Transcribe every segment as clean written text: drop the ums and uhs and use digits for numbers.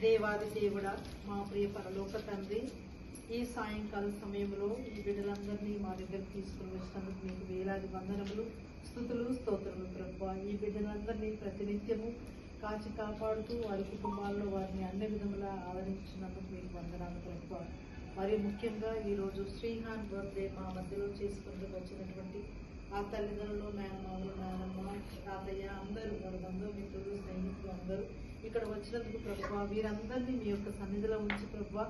దేవాది దేవుడా, మా ప్రియ పరలోక తండ్రి, ఈ సాయంకాల సమయంలో ఈ బిడ్డలందరినీ మా దగ్గరకు తీసుకుని వచ్చినందుకు మీకు వేలాది వందనములు, స్తుతులు, స్తోత్రములు ప్రభువా. ఈ బిడ్డలందరినీ ప్రతినిత్యము కాచి కాపాడుతూ వారి కుటుంబాల్లో వారిని అన్ని విధములా ఆదరించినందుకు మీకు వందనాలు ప్రభువా. మరి ముఖ్యంగా ఈరోజు శ్రీహాన్ బర్త్డే మా మధ్యలో చేసుకుంటూ వచ్చినటువంటి ఆ తల్లిదండ్రులు, మేనమామలు, నానమ్మ, తాతయ్య అందరూ వారి బంధుమిత్రులు, స్నేహితులు అందరూ ఇక్కడ వచ్చినందుకు ప్రభువా, వీరందరినీ మీ యొక్క సన్నిధిలో ఉంచి ప్రభువా,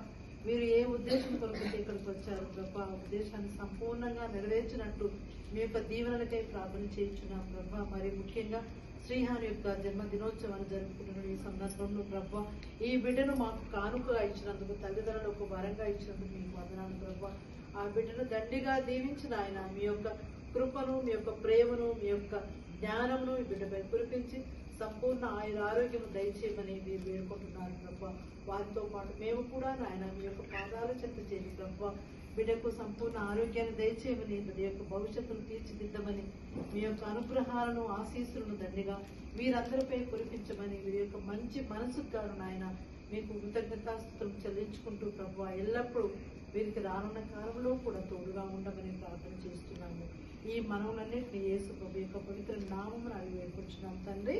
మీరు ఏ ఉద్దేశం కొరకు ఇక్కడికి వచ్చారు ప్రభువా, ఆ ఉద్దేశాన్ని సంపూర్ణంగా నెరవేర్చినట్టు మీ యొక్క దీవెనలకై ప్రార్థన చేయించున్నాం ప్రభువా. మరి ముఖ్యంగా శ్రీహాన్ యొక్క జన్మదినోత్సవాన్ని జరుపుకుంటున్న ఈ సందర్భంలో ప్రభువా, ఈ బిడ్డను మాకు కానుకగా ఇచ్చినందుకు, తల్లిదండ్రులకు వరంగా ఇచ్చినందుకు మీకు వందనాలు ప్రభువా. ఆ బిడ్డను దండిగా దీవించిన ఆయన మీ యొక్క కృపను, మీ యొక్క ప్రేమను, మీ యొక్క జ్ఞానమును ఈ బిడ్డపై కురిపించి సంపూర్ణ ఆయుర ఆరోగ్యము దయచేయమని మీరు వేడుకుంటున్నారు ప్రభా. వారితో పాటు మేము కూడా నాయన మీ యొక్క పాదాలు చెంత చేసి ప్రభా, బిడ్డకు సంపూర్ణ ఆరోగ్యాన్ని దయచేయమని, బిడ్డ యొక్క భవిష్యత్తును తీర్చిదిద్దమని, మీ యొక్క అనుగ్రహాలను, ఆశీస్సులను దండిగా వీరందరిపై కురిపించమని, వీరి యొక్క మంచి మనసుకు గాను నాయన మీకు కృతజ్ఞతాస్తుతులు చెల్లించుకుంటూ ప్రభా, ఎల్లప్పుడూ వీరికి రానున్న కాలంలో కూడా తోడుగా ఉండమని ప్రార్థన చేస్తున్నాము. ఈ మనవులన్నింటినీ యేసు ప్రభు యొక్క పవిత్ర నామమున అడిగి వేడుకుంటున్నాం తండ్రి.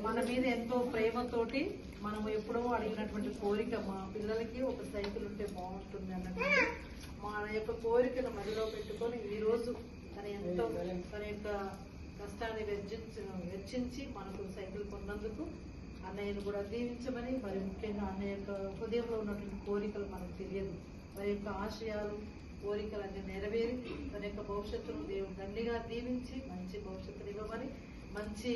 మన మీద ఎంతో ప్రేమతోటి మనం ఎప్పుడో అడిగినటువంటి కోరిక, మా పిల్లలకి ఒక సైకిల్ ఉంటే బాగుంటుంది అన్నట్టు మా యొక్క కోరికను మదిలో పెట్టుకొని ఈరోజు తన యొక్క కష్టాన్ని వెచ్చించి మనకు సైకిల్ కొన్నందుకు అన్నయ్యను కూడా దీవించమని, మరి ముఖ్యంగా అన్నయ్య యొక్క హృదయంలో ఉన్నటువంటి కోరికలు మనకు తెలియదు, వారి యొక్క ఆశయాలు, కోరికలు అన్ని నెరవేరి తన యొక్క భవిష్యత్తును దేవుడు దండిగా దీవించి మంచి భవిష్యత్తును ఇవ్వమని, మంచి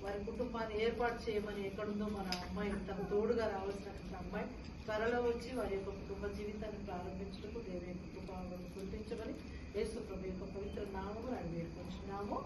వారి కుటుంబాన్ని ఏర్పాటు చేయమని, ఎక్కడుందో మన అమ్మాయి తన తోడుగా రావాల్సినటువంటి అమ్మాయి త్వరలో వచ్చి వారి యొక్క కుటుంబ జీవితాన్ని ప్రారంభించడానికి దేవుని యొక్క కుటుంబాలను గుర్తించమని యేసు ప్రభు యొక్క పవిత్ర నామమును అడిగి వేడుకుంటున్నాము.